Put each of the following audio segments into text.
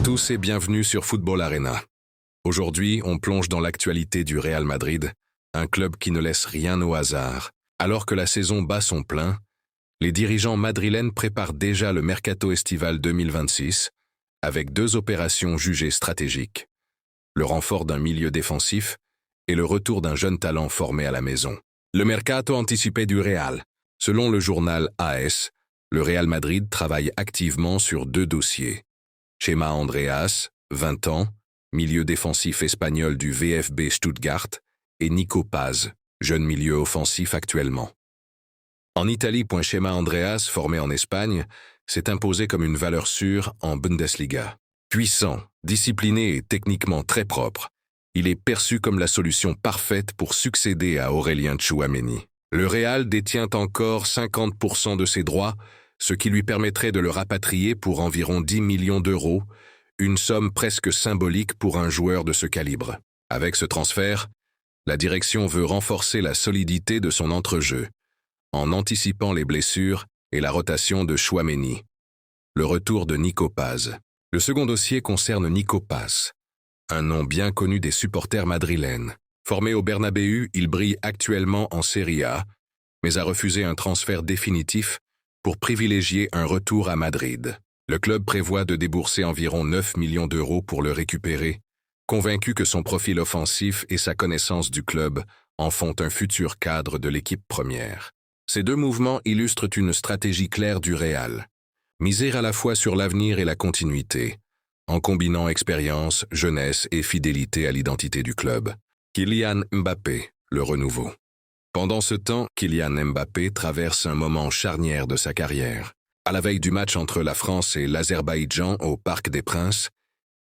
tous et bienvenue sur Football Arena. Aujourd'hui, on plonge dans l'actualité du Real Madrid, un club qui ne laisse rien au hasard. Alors que la saison bat son plein, les dirigeants madrilènes préparent déjà le mercato estival 2026 avec deux opérations jugées stratégiques. Le renfort d'un milieu défensif et le retour d'un jeune talent formé à la maison. Le mercato anticipé du Real. Selon le journal AS, le Real Madrid travaille activement sur deux dossiers. Chema Andreas, 20 ans, milieu défensif espagnol du VfB Stuttgart, et Nico Paz, jeune milieu offensif actuellement. En Italie, Chema Andreas, formé en Espagne, s'est imposé comme une valeur sûre en Bundesliga. Puissant, discipliné et techniquement très propre, il est perçu comme la solution parfaite pour succéder à Aurélien Tchouaméni. Le Real détient encore 50% de ses droits, ce qui lui permettrait de le rapatrier pour environ 10 millions d'euros, une somme presque symbolique pour un joueur de ce calibre. Avec ce transfert, la direction veut renforcer la solidité de son entrejeu, en anticipant les blessures et la rotation de Tchouaméni. Le retour de Nico Paz. Le second dossier concerne Nico Paz, un nom bien connu des supporters madrilènes. Formé au Bernabéu, il brille actuellement en Serie A, mais a refusé un transfert définitif pour privilégier un retour à Madrid. Le club prévoit de débourser environ 9 millions d'euros pour le récupérer, convaincu que son profil offensif et sa connaissance du club en font un futur cadre de l'équipe première. Ces deux mouvements illustrent une stratégie claire du Real. Miser à la fois sur l'avenir et la continuité, en combinant expérience, jeunesse et fidélité à l'identité du club. Kylian Mbappé, le renouveau. Pendant ce temps, Kylian Mbappé traverse un moment charnière de sa carrière. À la veille du match entre la France et l'Azerbaïdjan au Parc des Princes,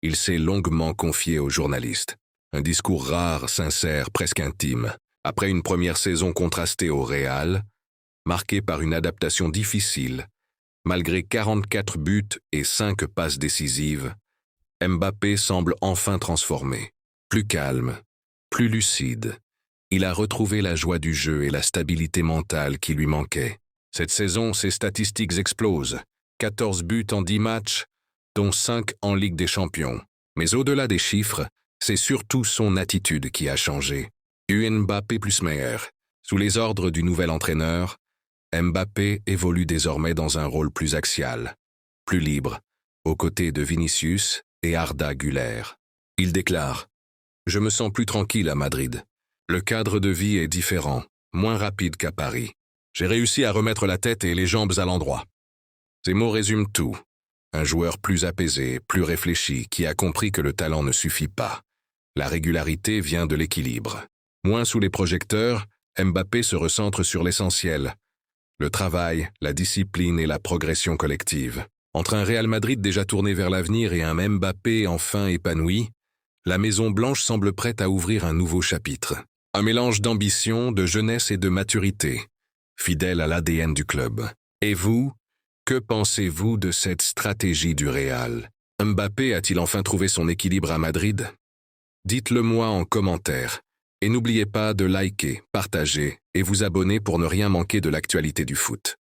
il s'est longuement confié aux journalistes. Un discours rare, sincère, presque intime. Après une première saison contrastée au Real, marquée par une adaptation difficile, malgré 44 buts et 5 passes décisives, Mbappé semble enfin transformé. Plus calme, plus lucide. Il a retrouvé la joie du jeu et la stabilité mentale qui lui manquaient. Cette saison, ses statistiques explosent. 14 buts en 10 matchs, dont 5 en Ligue des Champions. Mais au-delà des chiffres, c'est surtout son attitude qui a changé. Mbappé plus meilleur. Sous les ordres du nouvel entraîneur, Mbappé évolue désormais dans un rôle plus axial, plus libre, aux côtés de Vinicius et Arda Güler. Il déclare « Je me sens plus tranquille à Madrid. Le cadre de vie est différent, moins rapide qu'à Paris. J'ai réussi à remettre la tête et les jambes à l'endroit. » Ces mots résument tout. Un joueur plus apaisé, plus réfléchi, qui a compris que le talent ne suffit pas. La régularité vient de l'équilibre. Moins sous les projecteurs, Mbappé se recentre sur l'essentiel. Le travail, la discipline et la progression collective. Entre un Real Madrid déjà tourné vers l'avenir et un Mbappé enfin épanoui, la Maison-Blanche semble prête à ouvrir un nouveau chapitre. Un mélange d'ambition, de jeunesse et de maturité, fidèle à l'ADN du club. Et vous, que pensez-vous de cette stratégie du Real? Mbappé a-t-il enfin trouvé son équilibre à Madrid? Dites-le moi en commentaire. Et n'oubliez pas de liker, partager et vous abonner pour ne rien manquer de l'actualité du foot.